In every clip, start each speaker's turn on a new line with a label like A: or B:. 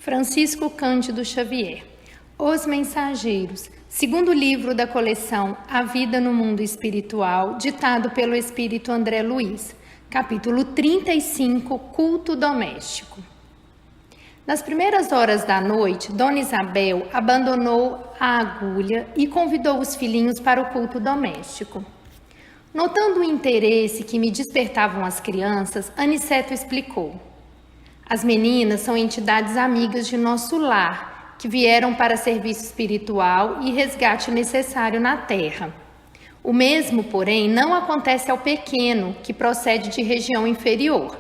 A: Francisco Cândido Xavier. Os Mensageiros, segundo livro da coleção A Vida no Mundo Espiritual, ditado pelo Espírito André Luiz, capítulo 35, Culto Doméstico. Nas primeiras horas da noite, Dona Isabel abandonou a agulha e convidou os filhinhos para o culto doméstico. Notando o interesse que me despertavam as crianças, Aniceto explicou: as meninas são entidades amigas de nosso lar, que vieram para serviço espiritual e resgate necessário na terra. O mesmo, porém, não acontece ao pequeno, que procede de região inferior.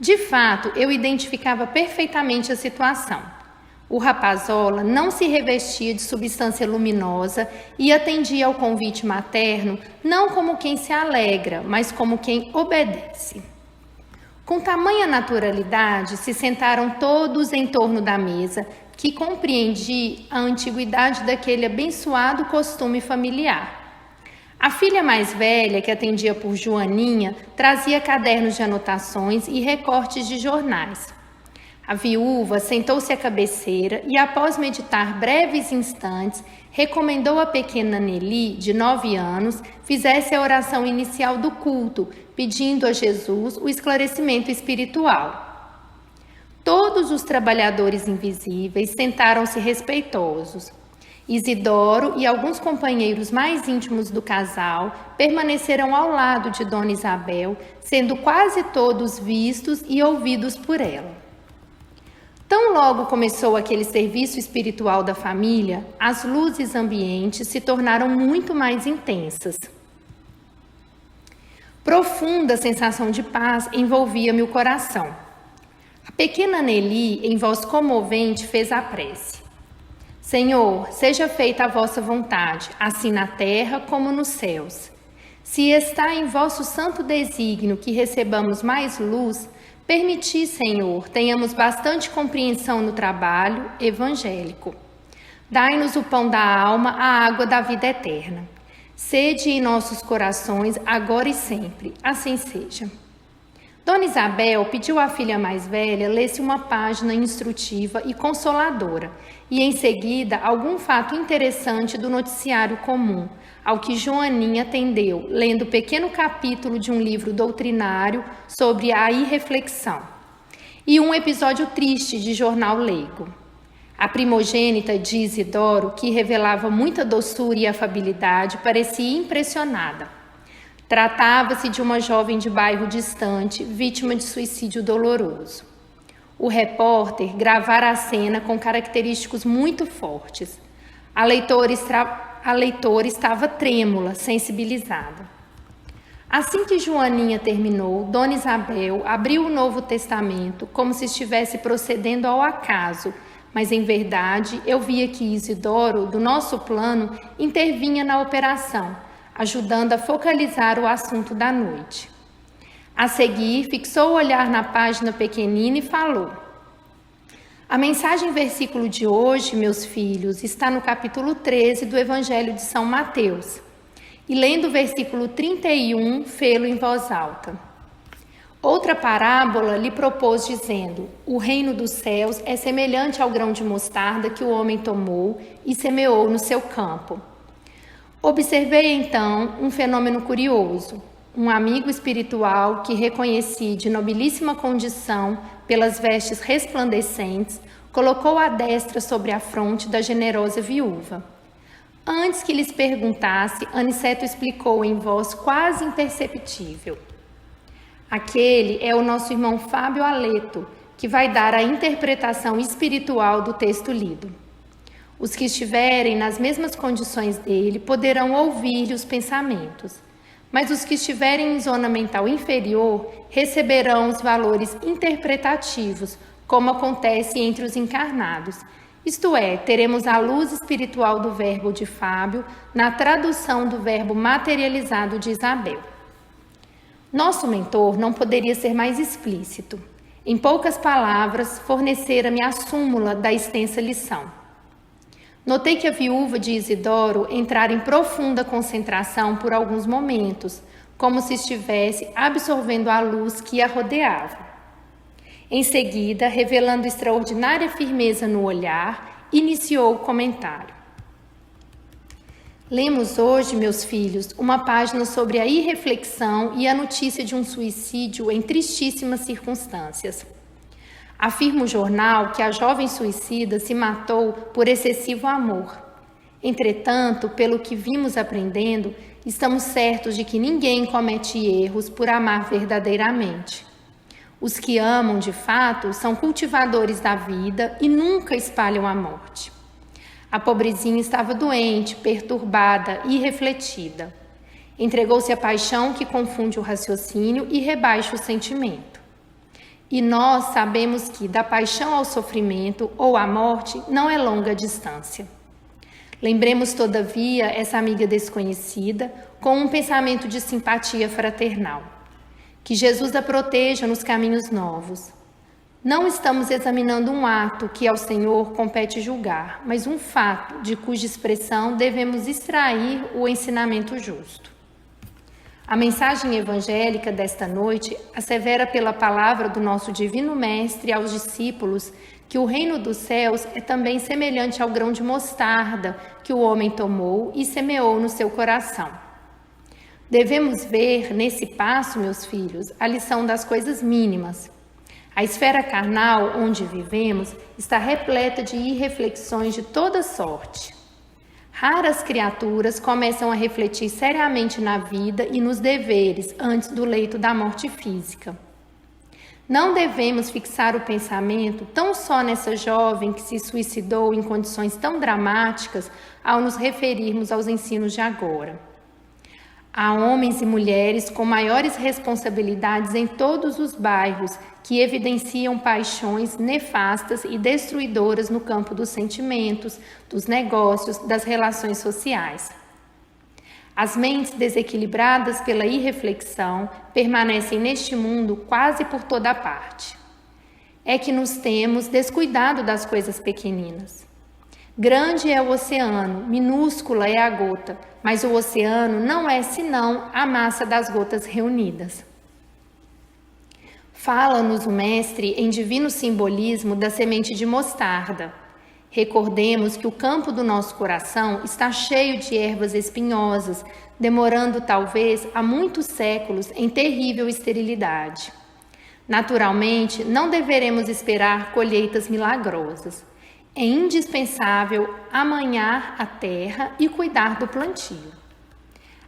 A: De fato, eu identificava perfeitamente a situação. O rapazola não se revestia de substância luminosa e atendia ao convite materno não como quem se alegra, mas como quem obedece. Com tamanha naturalidade, se sentaram todos em torno da mesa, que compreendi a antiguidade daquele abençoado costume familiar. A filha mais velha, que atendia por Joaninha, trazia cadernos de anotações e recortes de jornais. A viúva sentou-se à cabeceira e, após meditar breves instantes, recomendou à pequena Nelly, de 9 anos, fizesse a oração inicial do culto, pedindo a Jesus o esclarecimento espiritual. Todos os trabalhadores invisíveis sentaram-se respeitosos. Isidoro e alguns companheiros mais íntimos do casal permaneceram ao lado de Dona Isabel, sendo quase todos vistos e ouvidos por ela. Tão logo começou aquele serviço espiritual da família, as luzes ambientes se tornaram muito mais intensas. Profunda sensação de paz envolvia-me o coração. A pequena Nelly, em voz comovente, fez a prece: Senhor, seja feita a vossa vontade, assim na terra como nos céus. Se está em vosso santo desígnio que recebamos mais luz, permiti, Senhor, tenhamos bastante compreensão no trabalho evangélico. Dai-nos o pão da alma, a água da vida eterna. Sede em nossos corações, agora e sempre. Assim seja. Dona Isabel pediu à filha mais velha lesse uma página instrutiva e consoladora, e em seguida algum fato interessante do noticiário comum, ao que Joaninha atendeu, lendo pequeno capítulo de um livro doutrinário sobre a irreflexão, e um episódio triste de jornal leigo. A primogênita de Isidoro, que revelava muita doçura e afabilidade, parecia impressionada. Tratava-se de uma jovem de bairro distante, vítima de suicídio doloroso. O repórter gravara a cena com característicos muito fortes. A leitora estava trêmula, sensibilizada. Assim que Joaninha terminou, Dona Isabel abriu o Novo Testamento como se estivesse procedendo ao acaso, mas em verdade eu via que Isidoro, do nosso plano, intervinha na operação, ajudando a focalizar o assunto da noite. A seguir, fixou o olhar na página pequenina e falou: a mensagem versículo de hoje, meus filhos, está no capítulo 13 do Evangelho de São Mateus. E lendo o versículo 31, fê-lo em voz alta. Outra parábola lhe propôs dizendo: o reino dos céus é semelhante ao grão de mostarda que o homem tomou e semeou no seu campo. Observei então um fenômeno curioso. Um amigo espiritual que reconheci de nobilíssima condição pelas vestes resplandecentes, colocou a destra sobre a fronte da generosa viúva. Antes que lhes perguntasse, Aniceto explicou em voz quase imperceptível: aquele é o nosso irmão Fábio Aleto, que vai dar a interpretação espiritual do texto lido. Os que estiverem nas mesmas condições dele poderão ouvir-lhe os pensamentos, mas os que estiverem em zona mental inferior receberão os valores interpretativos, como acontece entre os encarnados. Isto é, teremos a luz espiritual do verbo de Fábio na tradução do verbo materializado de Isabel. Nosso mentor não poderia ser mais explícito. Em poucas palavras, fornecera-me a súmula da extensa lição. Notei que a viúva de Isidoro entrara em profunda concentração por alguns momentos, como se estivesse absorvendo a luz que a rodeava. Em seguida, revelando extraordinária firmeza no olhar, iniciou o comentário. Lemos hoje, meus filhos, uma página sobre a irreflexão e a notícia de um suicídio em tristíssimas circunstâncias. Afirma o jornal que a jovem suicida se matou por excessivo amor. Entretanto, pelo que vimos aprendendo, estamos certos de que ninguém comete erros por amar verdadeiramente. Os que amam, de fato, são cultivadores da vida e nunca espalham a morte. A pobrezinha estava doente, perturbada, irrefletida. Entregou-se à paixão que confunde o raciocínio e rebaixa o sentimento. E nós sabemos que da paixão ao sofrimento ou à morte não é longa distância. Lembremos, todavia, essa amiga desconhecida com um pensamento de simpatia fraternal. Que Jesus a proteja nos caminhos novos. Não estamos examinando um ato que ao Senhor compete julgar, mas um fato de cuja expressão devemos extrair o ensinamento justo. A mensagem evangélica desta noite assevera pela palavra do nosso Divino Mestre aos discípulos que o reino dos céus é também semelhante ao grão de mostarda que o homem tomou e semeou no seu coração. Devemos ver nesse passo, meus filhos, a lição das coisas mínimas. A esfera carnal onde vivemos está repleta de irreflexões de toda sorte. Raras criaturas começam a refletir seriamente na vida e nos deveres antes do leito da morte física. Não devemos fixar o pensamento tão só nessa jovem que se suicidou em condições tão dramáticas ao nos referirmos aos ensinos de agora. Há homens e mulheres com maiores responsabilidades em todos os bairros que evidenciam paixões nefastas e destruidoras no campo dos sentimentos, dos negócios, das relações sociais. As mentes desequilibradas pela irreflexão permanecem neste mundo quase por toda parte. É que nos temos descuidado das coisas pequeninas. Grande é o oceano, minúscula é a gota, mas o oceano não é senão a massa das gotas reunidas. Fala-nos o Mestre em divino simbolismo da semente de mostarda. Recordemos que o campo do nosso coração está cheio de ervas espinhosas, demorando talvez há muitos séculos em terrível esterilidade. Naturalmente, não deveremos esperar colheitas milagrosas. É indispensável amanhar a terra e cuidar do plantio.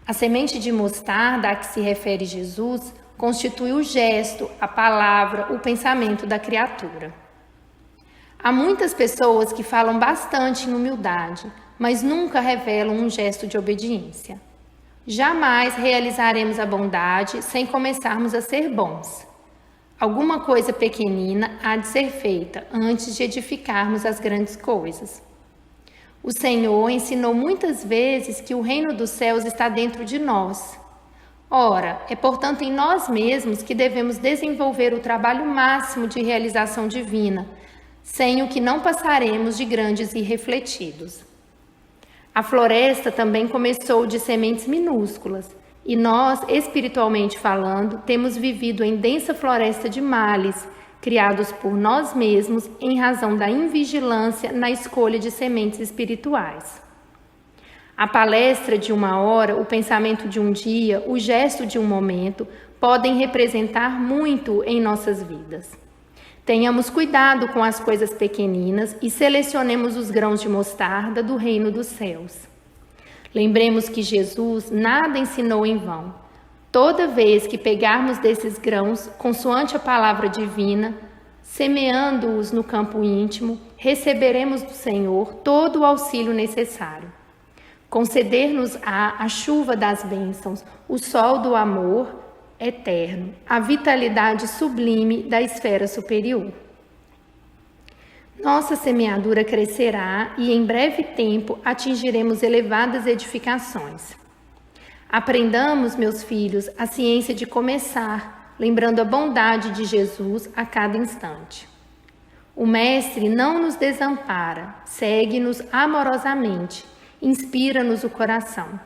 A: A semente de mostarda a que se refere Jesus constitui o gesto, a palavra, o pensamento da criatura. Há muitas pessoas que falam bastante em humildade, mas nunca revelam um gesto de obediência. Jamais realizaremos a bondade sem começarmos a ser bons. Alguma coisa pequenina há de ser feita antes de edificarmos as grandes coisas. O Senhor ensinou muitas vezes que o reino dos céus está dentro de nós. Ora, é portanto em nós mesmos que devemos desenvolver o trabalho máximo de realização divina, sem o que não passaremos de grandes irrefletidos. A floresta também começou de sementes minúsculas, e nós, espiritualmente falando, temos vivido em densa floresta de males, criados por nós mesmos em razão da invigilância na escolha de sementes espirituais. A palestra de uma hora, o pensamento de um dia, o gesto de um momento, podem representar muito em nossas vidas. Tenhamos cuidado com as coisas pequeninas e selecionemos os grãos de mostarda do reino dos céus. Lembremos que Jesus nada ensinou em vão. Toda vez que pegarmos desses grãos, consoante a palavra divina, semeando-os no campo íntimo, receberemos do Senhor todo o auxílio necessário. Conceder-nos-á a chuva das bênçãos, o sol do amor eterno, a vitalidade sublime da esfera superior. Nossa semeadura crescerá e em breve tempo atingiremos elevadas edificações. Aprendamos, meus filhos, a ciência de começar, lembrando a bondade de Jesus a cada instante. O Mestre não nos desampara, segue-nos amorosamente, inspira-nos o coração.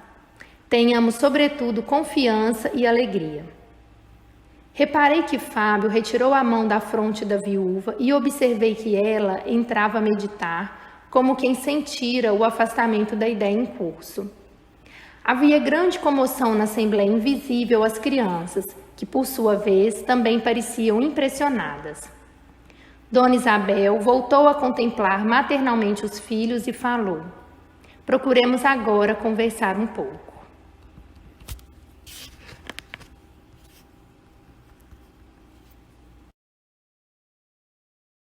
A: Tenhamos, sobretudo, confiança e alegria. Reparei que Fábio retirou a mão da fronte da viúva e observei que ela entrava a meditar, como quem sentira o afastamento da ideia em curso. Havia grande comoção na assembleia invisível às crianças, que por sua vez também pareciam impressionadas. Dona Isabel voltou a contemplar maternalmente os filhos e falou: procuremos agora conversar um pouco.